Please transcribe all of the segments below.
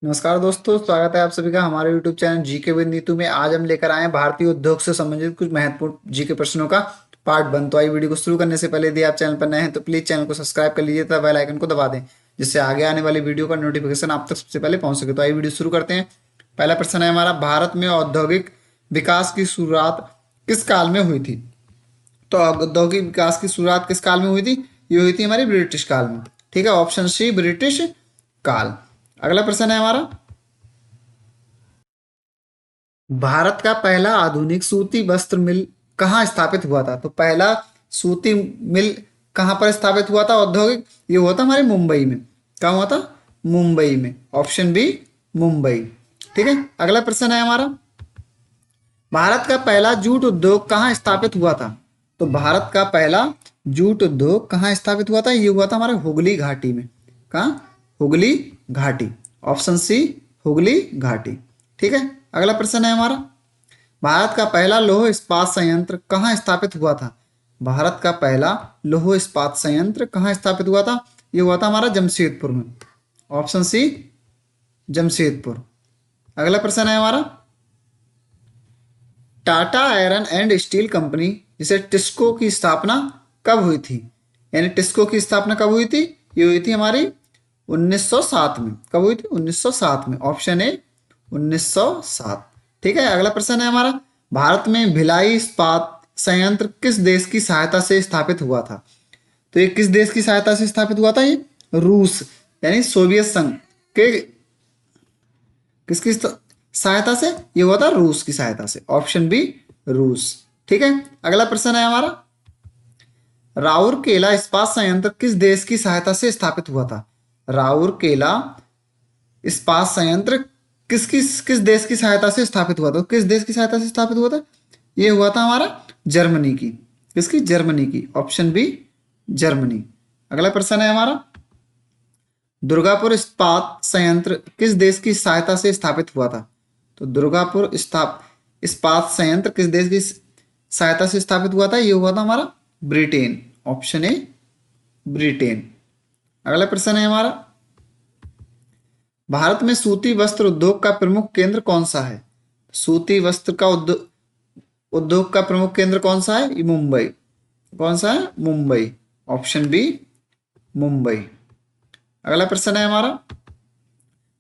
नमस्कार दोस्तों, स्वागत है आप सभी का हमारे YouTube channel GK with Neetu में। आज हम लेकर आए हैं भारतीय उद्योग से संबंधित कुछ महत्वपूर्ण जीके प्रश्नों का पार्ट 1। तो आइए वीडियो को शुरू करने से पहले यदि आप चैनल पर नए हैं तो प्लीज चैनल को सब्सक्राइब कर लीजिए तथा बेल आइकन को दबा दें, जिससे आगे आने वाली वीडियो का नोटिफिकेशन आप तक सबसे पहले पहुंच सके। तो आइए वीडियो शुरू करते हैं। पहला प्रश्न है हमारा, भारत में औद्योगिक विकास की शुरुआत किस काल में हुई थी? तो औद्योगिक विकास की शुरुआत किस काल में हुई थी? ये हुई थी हमारी ब्रिटिश काल में। ठीक है, ऑप्शन सी ब्रिटिश काल। अगला प्रश्न है हमारा, भारत का पहला आधुनिक सूती वस्त्र मिल कहाँ स्थापित हुआ था? तो पहला सूती मिल कहाँ पर स्थापित हुआ था औद्योगिक? ये हुआ था हमारे मुंबई में। कहाँ हुआ था? मुंबई में। Option B Mumbai. ठीक है, अगला प्रश्न है हमारा, भारत का पहला जूट उद्योग कहाँ स्थापित हुआ था? तो भारत का पहला जूट उद्योग कहाँ स्थापित हुआ था? ये हुआ था हमारे हुगली घाटी में। कहाँ? हुगली घाटी। ऑप्शन सी हुगली घाटी। ठीक है, अगला प्रश्न है हमारा, भारत का पहला लौह इस्पात संयंत्र कहाँ स्थापित हुआ था? भारत का पहला लौह इस्पात संयंत्र कहाँ स्थापित हुआ था? ये हुआ था हमारा जमशेदपुर में। Option C Jamshedpur. अगला प्रश्न है हमारा, Tata iron and steel company जिसे टिस्को की स्थापना कब हुई थी? यानी टिस्को की स्थापना कब हुई थी? ये हुई थी हमारी 1907 में। कब हुई थी? 1907 में। Option A 1907। ठीक है, अगला प्रश्न है हमारा, भारत में भिलाई इस्पात संयंत्र किस देश की सहायता से स्थापित हुआ था? तो ये किस देश की सहायता से स्थापित हुआ था? ये रूस यानी सोवियत संघ के किसकी सहायता से? ये हुआ था रूस की सहायता से। ऑप्शन बी रूस। ठीक है, अगला प्रश्न है हमारा, राउरकेला इस्पात संयंत्र किस देश की सहायता से स्थापित हुआ था? राउरकेला इस्पात संयंत्र किस देश की सहायता से स्थापित हुआ था? किस देश की सहायता से स्थापित हुआ था? ये हुआ था हमारा जर्मनी की। किसकी? जर्मनी की। Option B Germany. अगला प्रश्न है हमारा, दुर्गापुर इस्पात संयंत्र किस देश की सहायता से स्थापित हुआ था? तो दुर्गापुर इस्पात संयंत्र किस देश की सहायता से स्थापित हुआ था? ये हुआ था हमारा ब्रिटेन। Option A Britain. अगला प्रश्न है हमारा, भारत में सूती वस्त्र उद्योग का प्रमुख केंद्र कौन सा है? सूती वस्त्र का उद्योग का प्रमुख केंद्र कौन सा है? ये मुंबई। कौन सा है? मुंबई। Option B Mumbai. अगला प्रश्न है हमारा,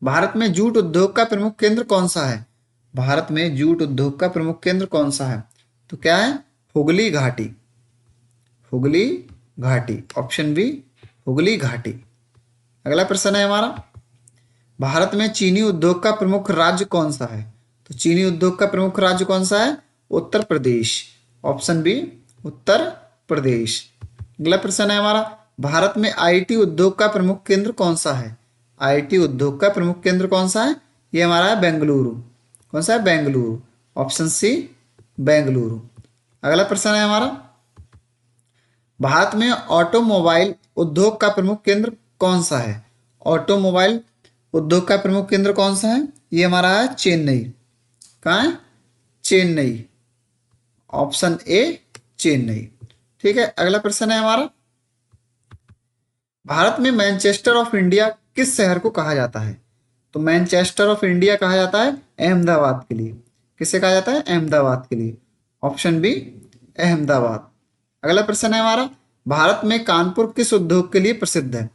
भारत में जूट उद्योग का प्रमुख केंद्र कौन सा है? भारत में जूट उद्योग का प्रमुख केंद्र कौन सा है? तो क्या है? हुगली घाटी। हुगली घाटी। ऑप्शन बी हुगली घाटी। अगला प्रश्न है हमारा, भारत में चीनी उद्योग का प्रमुख राज्य कौन सा है? तो चीनी उद्योग का प्रमुख राज्य कौन सा है? उत्तर प्रदेश। Option B Uttar Pradesh. अगला प्रश्न है हमारा, भारत में आईटी उद्योग का प्रमुख केंद्र कौन सा है? आईटी उद्योग का प्रमुख केंद्र कौन सा है? ये हमारा है बेंगलुरु। कौन सा है? बेंगलुरु। Option C Bengaluru. अगला प्रश्न है हमारा, भारत में ऑटोमोबाइल उद्योग का प्रमुख केंद्र कौन सा है? ऑटोमोबाइल उद्योग का प्रमुख केंद्र कौन सा है? ये हमारा है चेन्नई। कहाँ है? चेन्नई। Option A Chennai. ठीक है, अगला प्रश्न है हमारा, भारत में मैनचेस्टर ऑफ इंडिया किस शहर को कहा जाता है? तो मैनचेस्टर ऑफ इंडिया कहा जाता है अहमदाबाद के लिए। किसे कहा जाता है? अहमदाबाद के लिए। Option B Ahmedabad. अगला प्रश्न है हमारा, भारत में कानपुर किस उद्योग के लिए प्रसिद्ध है?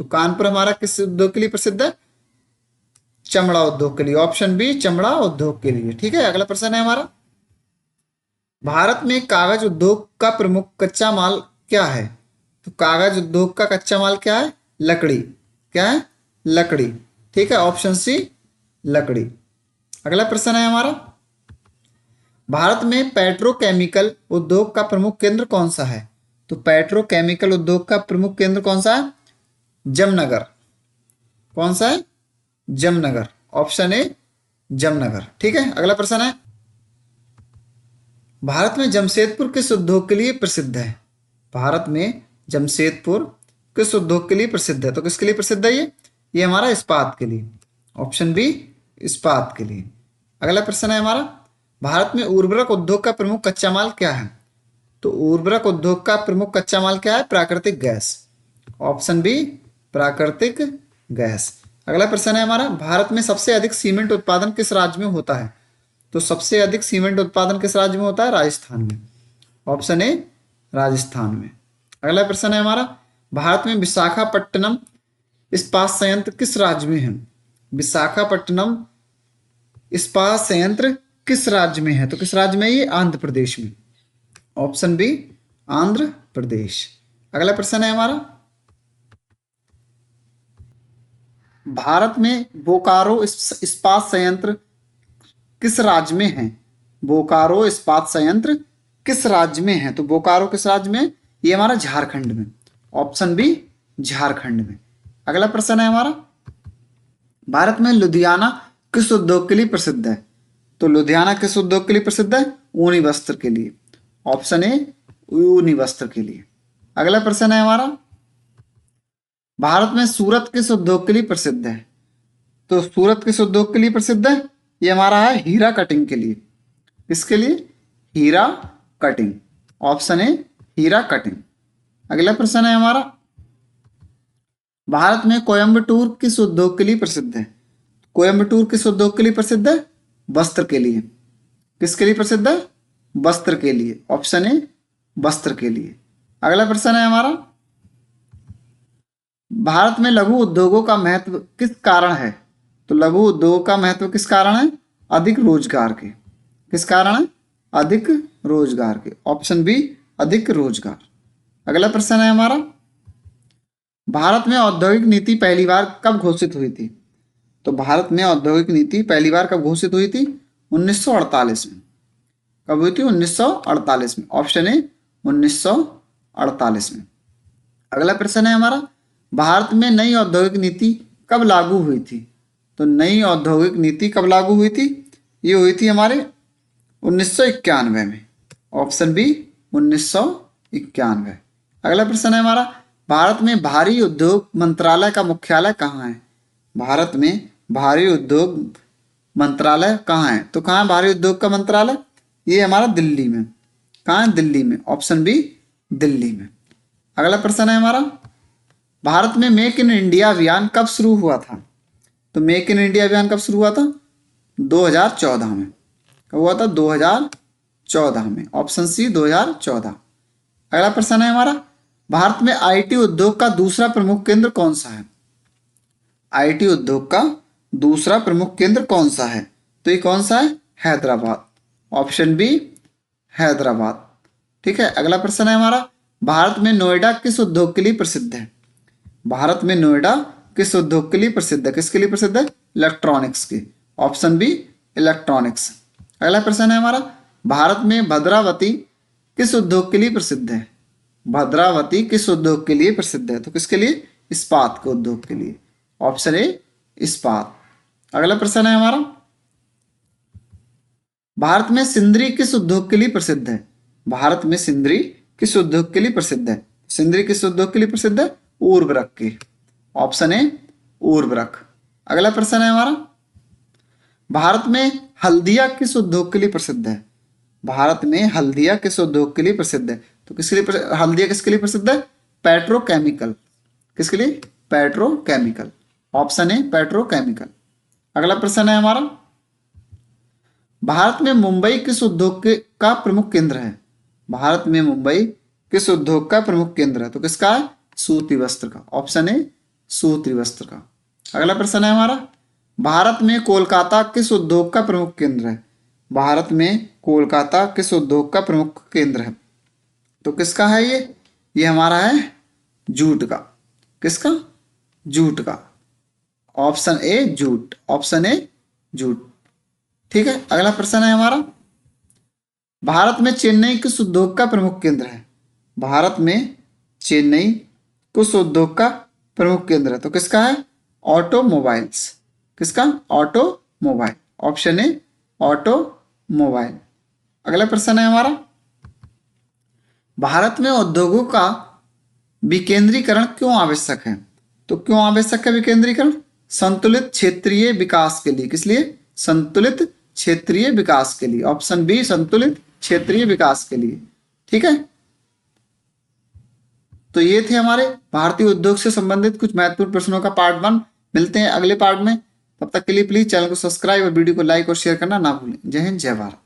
तो कानपुर हमारा किस उद्योग के लिए प्रसिद्ध है? चमड़ा उद्योग के लिए। ऑप्शन बी चमड़ा उद्योग के लिए। ठीक है, अगला प्रश्न है हमारा, भारत में कागज उद्योग का प्रमुख कच्चा माल क्या है? तो कागज उद्योग का कच्चा माल क्या है? लकड़ी। क्या है? लकड़ी। ठीक है, ऑप्शन सी लकड़ी। अगला प्रश्न है हमारा, भारत में पेट्रोकेमिकल उद्योग का प्रमुख केंद्र कौन सा है? तो पेट्रोकेमिकल उद्योग का प्रमुख केंद्र कौन सा है? जमनगर। कौन सा है? जमनगर। Option A Jamnagar. ठीक है, अगला प्रश्न है, भारत में जमशेदपुर किस उद्योग के लिए प्रसिद्ध है? भारत में जमशेदपुर किस उद्योग के लिए प्रसिद्ध है? तो किसके लिए प्रसिद्ध है ये हमारा इस्पात के लिए। ऑप्शन बी इस्पात के लिए। अगला प्रश्न है हमारा, भारत में उर्वरक उद्योग का प्रमुख कच्चा माल क्या है? तो उर्वरक उद्योग का प्रमुख कच्चा माल क्या है? प्राकृतिक गैस। ऑप्शन बी प्राकृतिक गैस। अगला प्रश्न है हमारा, भारत में सबसे अधिक सीमेंट उत्पादन किस राज्य में होता है? तो सबसे अधिक सीमेंट उत्पादन किस राज्य में होता है? राजस्थान में। ऑप्शन ए राजस्थान में। अगला प्रश्न है हमारा, भारत में विशाखापट्टनम इस्पात संयंत्र किस राज्य में है? विशाखापट्टनम इस्पात संयंत्र किस राज्य में है? तो किस राज्य में है ये? आंध्र प्रदेश में। Option B Andhra Pradesh. अगला प्रश्न है हमारा, भारत में बोकारो इस्पात संयंत्र किस राज्य में है? बोकारो इस्पात संयंत्र किस राज्य में है? तो बोकारो किस राज्य में? ये हमारा झारखंड में। ऑप्शन बी झारखंड में। अगला प्रश्न है हमारा, भारत में लुधियाना किस उद्योग के लिए प्रसिद्ध है? तो लुधियाना किस उद्योग के लिए प्रसिद्ध है? ऊनी वस्त्र के लिए। ऑप्शन ए ऊनी वस्त्र के लिए। अगला प्रश्न है हमारा, भारत में सूरत किस उद्योग के लिए प्रसिद्ध है? तो सूरत किस उद्योग के लिए प्रसिद्ध है? ये हमारा है हीरा कटिंग के लिए। किसके लिए? हीरा कटिंग। ऑप्शन ए हीरा कटिंग। अगला प्रश्न है हमारा, भारत में कोयम्बटूर किस उद्योग के लिए प्रसिद्ध है? कोयम्बटूर किस उद्योग के लिए प्रसिद्ध है? वस्त्र के लिए। किसके लिए प्रसिद्ध है? वस्त्र के लिए। ऑप्शन ए वस्त्र के लिए। अगला प्रश्न है हमारा, भारत में लघु उद्योगों का महत्व किस कारण है? तो लघु उद्योगों का महत्व किस कारण है? अधिक रोजगार के। किस कारण है? अधिक रोजगार के। ऑप्शन बी अधिक रोजगार। अगला प्रश्न है हमारा, भारत में औद्योगिक नीति पहली बार कब घोषित हुई थी? तो भारत में औद्योगिक नीति पहली बार कब घोषित हुई थी? 1948 में। कब हुई थी? 1948 में। ऑप्शन ए 1948 में। अगला प्रश्न है हमारा, भारत में नई औद्योगिक नीति कब लागू हुई थी? तो नई औद्योगिक नीति कब लागू हुई थी? ये हुई थी हमारे 1991 में। Option B 1991। अगला प्रश्न है हमारा, भारत में भारी उद्योग मंत्रालय का मुख्यालय कहाँ है? भारत में भारी उद्योग मंत्रालय कहाँ है? तो कहाँ है भारी उद्योग का मंत्रालय? ये हमारा दिल्ली में। कहाँ है? दिल्ली में। ऑप्शन बी दिल्ली में। अगला प्रश्न है हमारा, भारत में मेक इन इंडिया अभियान कब शुरू हुआ था? तो मेक इन इंडिया अभियान कब शुरू हुआ था? 2014 में। कब हुआ था? 2014 में। Option C 2014। अगला प्रश्न है हमारा, भारत में आईटी उद्योग का दूसरा प्रमुख केंद्र कौन सा है? आईटी उद्योग का दूसरा प्रमुख केंद्र कौन सा है? तो ये कौन सा है? हैदराबाद। Option B Hyderabad. ठीक है। अगला प्रश्न है हमारा, भारत में नोएडा किस उद्योग के लिए प्रसिद्ध है? भारत में नोएडा किस उद्योग के लिए प्रसिद्ध है? किसके लिए प्रसिद्ध है? इलेक्ट्रॉनिक्स के। Option B electronics. अगला प्रश्न है हमारा, भारत में भद्रावती किस उद्योग के लिए प्रसिद्ध है? भद्रावती किस उद्योग के लिए प्रसिद्ध है? तो किसके लिए? इस्पात के उद्योग के लिए। ऑप्शन ए इस्पात। अगला प्रश्न है हमारा, भारत में सिंदरी किस उद्योग के लिए प्रसिद्ध है? भारत में सिंदरी किस उद्योग के लिए प्रसिद्ध है? सिंदरी किस उद्योग के लिए प्रसिद्ध है? उर्वरक के। ऑप्शन ए उर्वरक। अगला प्रश्न है हमारा, भारत में हल्दिया किस उद्योग के लिए प्रसिद्ध है? भारत में हल्दिया किस उद्योग के लिए प्रसिद्ध है? तो किसके लिए हल्दिया किसके लिए प्रसिद्ध है? पेट्रोकेमिकल। किसके लिए? पेट्रोकेमिकल। Option A petrochemical. अगला प्रश्न है हमारा, भारत में मुंबई किस उद्योग का प्रमुख केंद्र है? भारत में मुंबई किस उद्योग का प्रमुख केंद्र है? तो किसका है? सूती वस्त्र का। ऑप्शन ए सूती वस्त्र का। अगला प्रश्न है हमारा, भारत में कोलकाता किस उद्योग का प्रमुख केंद्र है? भारत में कोलकाता किस उद्योग का प्रमुख केंद्र है? तो किसका है ये? ये हमारा है जूट का। किसका? जूट का। Option A jute. Option A jute. ठीक है। अगला प्रश्न है हमारा, भारत में चेन्नई किस उद्योग का प्रमुख केंद्र है? भारत में चेन्नई किस उद्योग का प्रमुख केंद्र है? तो किसका है? ऑटोमोबाइल्स। किसका? ऑटोमोबाइल। Option A automobile. अगला प्रश्न है हमारा, भारत में उद्योगों का विकेंद्रीकरण क्यों आवश्यक है? तो क्यों आवश्यक है विकेंद्रीकरण? संतुलित क्षेत्रीय विकास के लिए। किस लिए? संतुलित क्षेत्रीय विकास के लिए। ऑप्शन बी संतुलित क्षेत्रीय विकास के लिए। ठीक है। तो ये थे हमारे भारतीय उद्योग से संबंधित कुछ महत्वपूर्ण प्रश्नों का पार्ट 1। मिलते हैं अगले पार्ट में, तब तक के लिए प्लीज चैनल को सब्सक्राइब और वीडियो को लाइक और शेयर करना ना भूलें। जय हिंद, जय भारत।